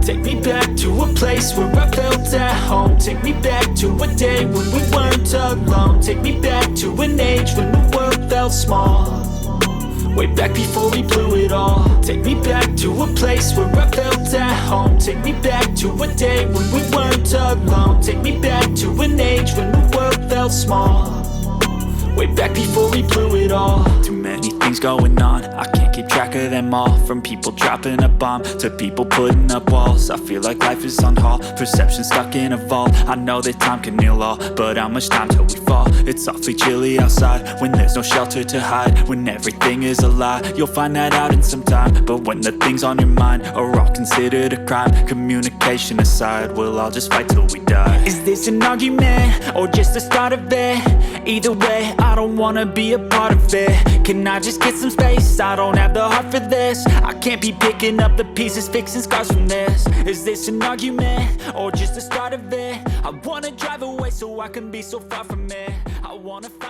Take me back to a place where I felt at home. Take me back to a day when we weren't alone. Take me back to an age when the world felt small. Way back before we blew it all. Take me back to a place where I felt at home. Take me back to a day when we weren't alone. Take me back to an age when the world felt small. Way back before we blew it all. Too many things going on, I can't keep track of them all. From people dropping a bomb to people putting up walls. I feel like life is on hold, perception stuck in a vault. I know that time can heal all, but how much time till we fall? It's awfully chilly outside when there's no shelter to hide. When everything is a lie, you'll find that out in some time. But when the things on your mind are all considered a crime, communication aside, we'll all just fight till we die. Is this an argument or just the start of it? Either way, I don't wanna be a part of it. Can I just get some space? I don't have the heart for this. I can't be picking up the pieces, fixing scars from this. Is this an argument or just the start of it? I wanna drive away so I can be so far from it. I wanna find